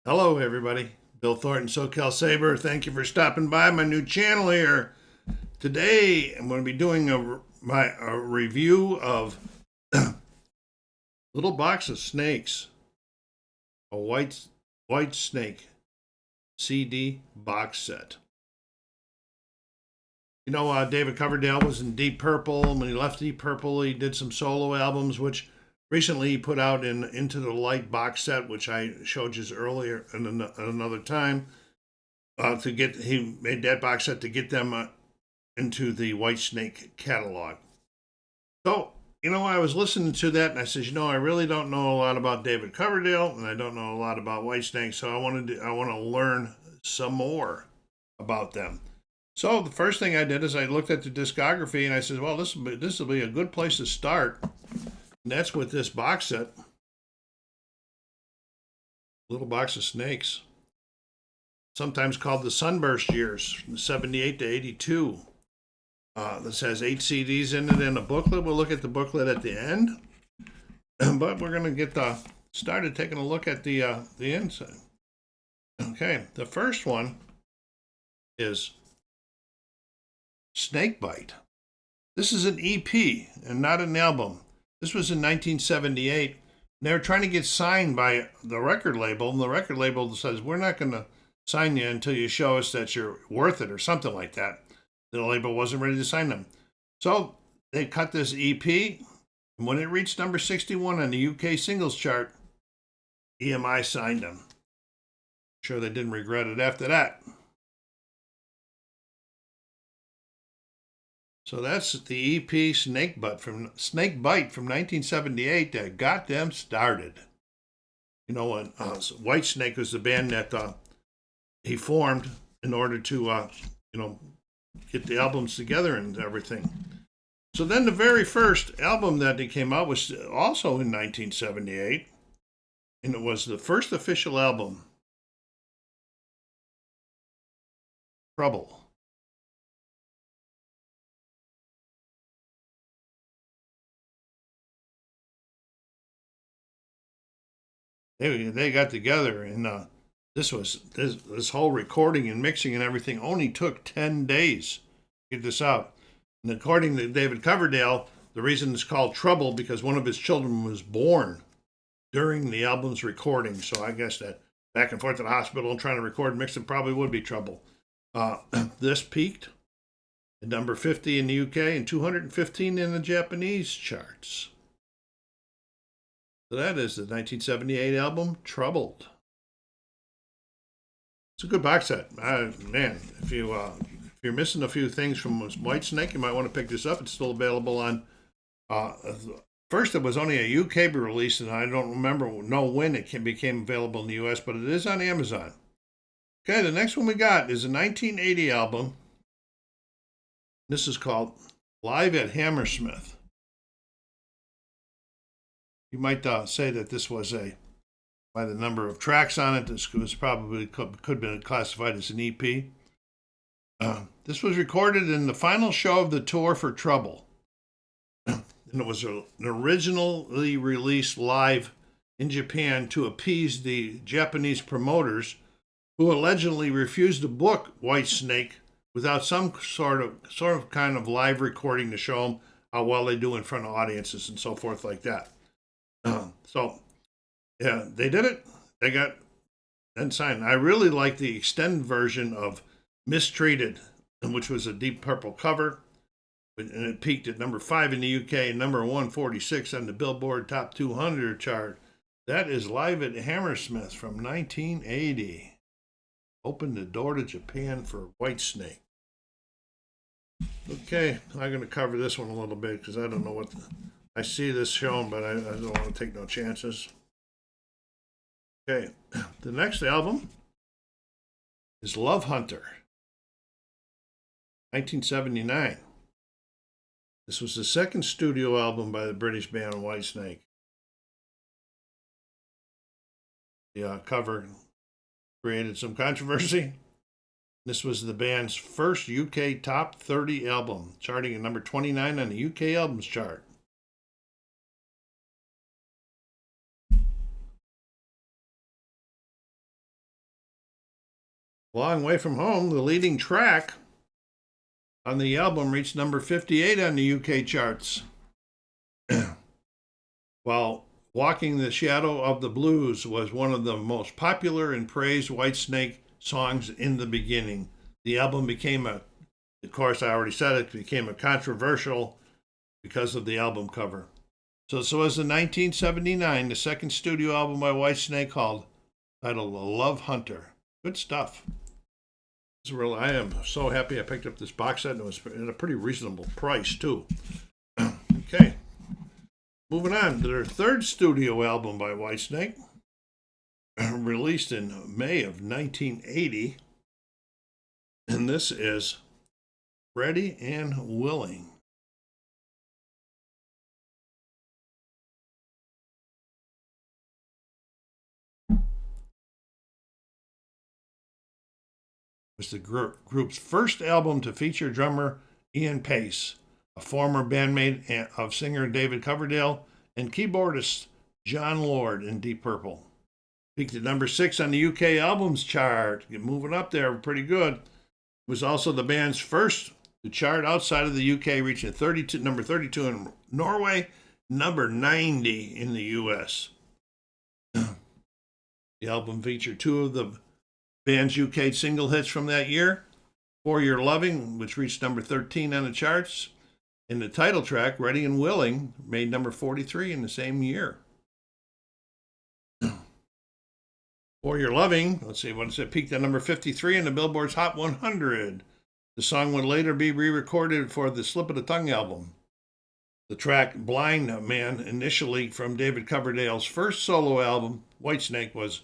Hello, everybody. Bill Thornton, SoCal Saber. Thank you for stopping by my new channel here. Today, I'm going to be doing a review of Little Box of Snakes, a white snake CD box set. David Coverdale was in Deep Purple. When he left Deep Purple, he did some solo albums, which recently he put out in Into the Light box set, which I showed you earlier in another time. He made that box set to get them into the WhiteSnake catalog. So, I was listening to that and I said, I really don't know a lot about David Coverdale and I don't know a lot about WhiteSnake, so I want to learn some more about them. So the first thing I did is I looked at the discography and I said, well, this will be a good place to start. And that's with this box set, Little Box of Snakes, sometimes called the Sunburst Years, 78 to 82. This has 8 CDs in it and a booklet. We'll look at the booklet at the end, but we're going to get started taking a look at the inside. Okay, the first one is Snakebite. This is an EP and not an album. This was in 1978. They were trying to get signed by the record label, and the record label says, we're not going to sign you until you show us that you're worth it or something like that. The label wasn't ready to sign them. So they cut this EP, and when it reached number 61 on the UK singles chart, EMI signed them. Sure they didn't regret it after that. So that's the EP Snakebite from 1978 that got them started. When WhiteSnake was the band that he formed in order to get the albums together and everything. So then the very first album that he came out was also in 1978, and it was the first official album, Trouble. They got together, and this whole recording and mixing and everything only took 10 days to get this out. And according to David Coverdale, the reason it's called Trouble because one of his children was born during the album's recording. So I guess that back and forth to the hospital and trying to record and mix it probably would be trouble. This peaked at number 50 in the UK and 215 in the Japanese charts. So that is the 1978 album, Troubled. It's a good box set. Man, if you're missing a few things from WhiteSnake, you might want to pick this up. It's still available on. First, it was only a UK release, and I don't know when it became available in the US, but it is on Amazon. Okay, the next one we got is a 1980 album. This is called Live at Hammersmith. You might say that this was by the number of tracks on it, this was probably could have been classified as an EP. This was recorded in the final show of the tour for Trouble. And it was an originally released live in Japan to appease the Japanese promoters who allegedly refused to book WhiteSnake without some sort of kind of live recording to show them how well they do in front of audiences and so forth like that. Yeah, they did it. They got then signed. I really like the extended version of Mistreated, which was a Deep Purple cover, and it peaked at number 5 in the UK and number 146 on the Billboard Top 200 chart. That is Live at Hammersmith from 1980. Opened the door to Japan for WhiteSnake. Okay, I'm going to cover this one a little bit because I don't know what I see this shown, but I don't want to take no chances. Okay, the next album is Love Hunter, 1979. This was the second studio album by the British band WhiteSnake. The cover created some controversy. This was the band's first UK top 30 album, charting at number 29 on the UK albums chart. Long Way From Home, the leading track on the album, reached number 58 on the UK charts. While Walking the Shadow of the Blues was one of the most popular and praised Whitesnake songs in the beginning. The album became of course, I already said it, became a controversial because of the album cover. So was in 1979, the second studio album by Whitesnake titled Love Hunter. Good stuff. I am so happy I picked up this box set, and it was at a pretty reasonable price, too. Okay. Moving on to their third studio album by Whitesnake, released in May of 1980. And this is Ready and Willing. Was the group's first album to feature drummer Ian Pace, a former bandmate of singer David Coverdale, and keyboardist John Lord in Deep Purple. Peaked at number 6 on the UK albums chart. Moving up there pretty good. It was also the band's first to chart outside of the UK, reaching number 32 in Norway, number 90 in the US. The album featured two of the band's UK single hits from that year, For Your Loving, which reached number 13 on the charts, and the title track, Ready and Willing, made number 43 in the same year. For Your Loving, let's see, what is it? Peaked at number 53 in the Billboard's Hot 100. The song would later be re-recorded for the Slip of the Tongue album. The track Blind Man, initially from David Coverdale's first solo album, Whitesnake, was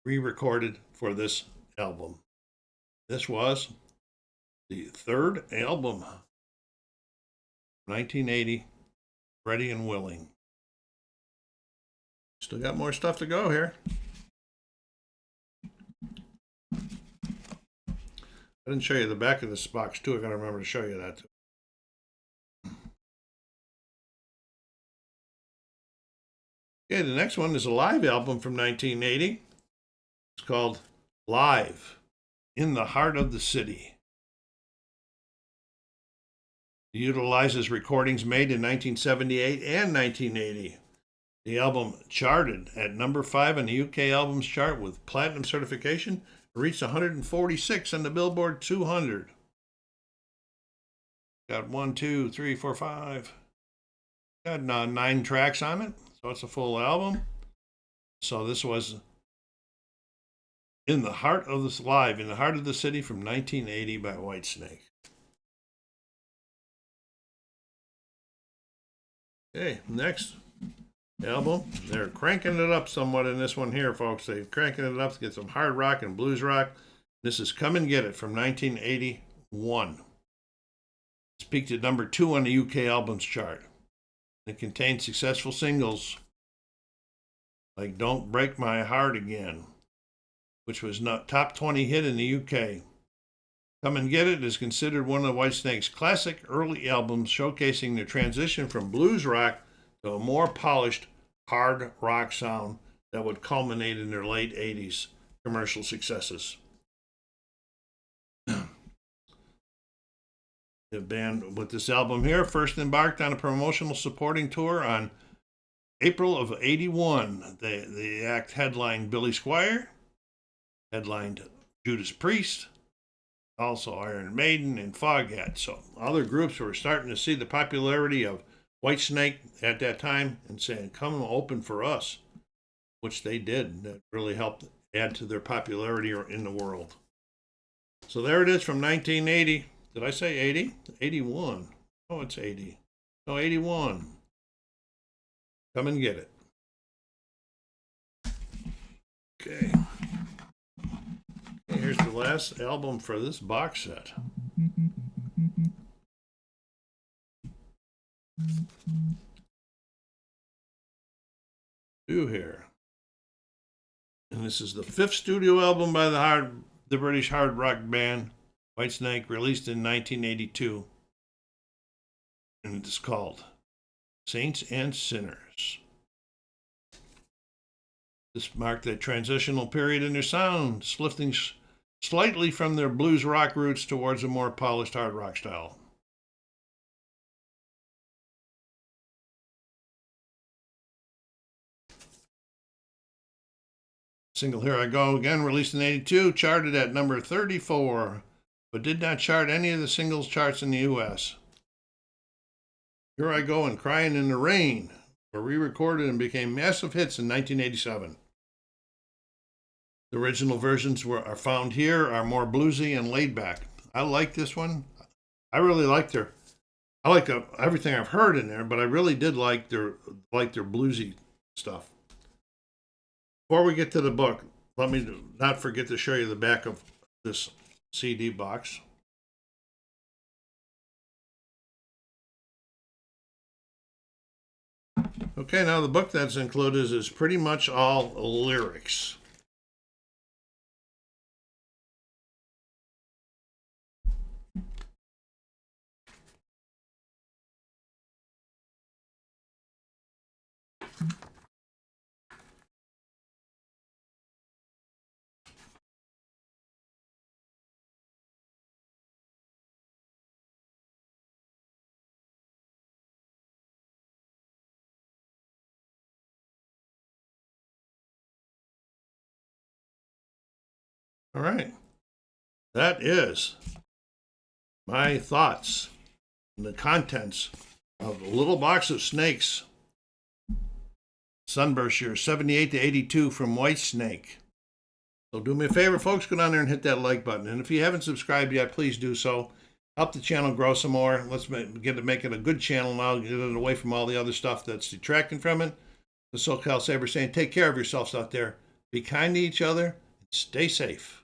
re-recorded for this album. This was the third album, 1980, Ready and Willing. Still got more stuff to go here. I didn't show you the back of this box, too. I got to remember to show you that, too. Okay, the next one is a live album from 1980. It's called Live in the Heart of the City. It utilizes recordings made in 1978 and 1980. The album charted at number 5 on the UK albums chart with platinum certification. It reached 146 on the Billboard 200. Got 1, 2, 3, 4, 5. Got 9 tracks on it, so it's a full album. So this was In the Heart of the City from 1980 by Whitesnake. Okay, next album. They're cranking it up somewhat in this one here, folks. They're cranking it up to get some hard rock and blues rock. This is Come and Get It from 1981. It's peaked at number 2 on the UK albums chart. It contains successful singles like Don't Break My Heart Again, which was not top 20 hit in the UK. Come and Get It is considered one of Whitesnake's classic early albums, showcasing their transition from blues rock to a more polished hard rock sound that would culminate in their late 80s commercial successes. The band with this album here first embarked on a promotional supporting tour on April of 81. The act headlined Billy Squier, headlined Judas Priest, also Iron Maiden and Foghat. So other groups were starting to see the popularity of Whitesnake at that time and saying, come open for us, which they did. That really helped add to their popularity in the world. So there it is from 1980. Did I say 80? 81. Oh, it's 80. No, 81. Come and Get It. Okay. Here's the last album for this box set. Two here. And this is the 5th studio album by the British hard rock band Whitesnake, released in 1982. And it is called Saints and Sinners. This marked a transitional period in their sound, shifting slightly from their blues rock roots towards a more polished hard rock style. Single Here I Go Again, released in 82, charted at number 34, but did not chart any of the singles charts in the US. Here I Go and Crying in the Rain were re-recorded and became massive hits in 1987. The original versions are found here, are more bluesy and laid back. I like this one. I really like everything I've heard in there, but I really did like their bluesy stuff. Before we get to the book, let me not forget to show you the back of this CD box. Okay, now the book that's included is pretty much all lyrics. All right. That is my thoughts and the contents of a little box of snakes. Sunburst Years, 78 to 82 from WhiteSnake. So do me a favor, folks, go down there and hit that like button. And if you haven't subscribed yet, please do so. Help the channel grow some more. Let's get to make it a good channel now, get it away from all the other stuff that's detracting from it. The SoCal Saber saying, take care of yourselves out there. Be kind to each other and stay safe.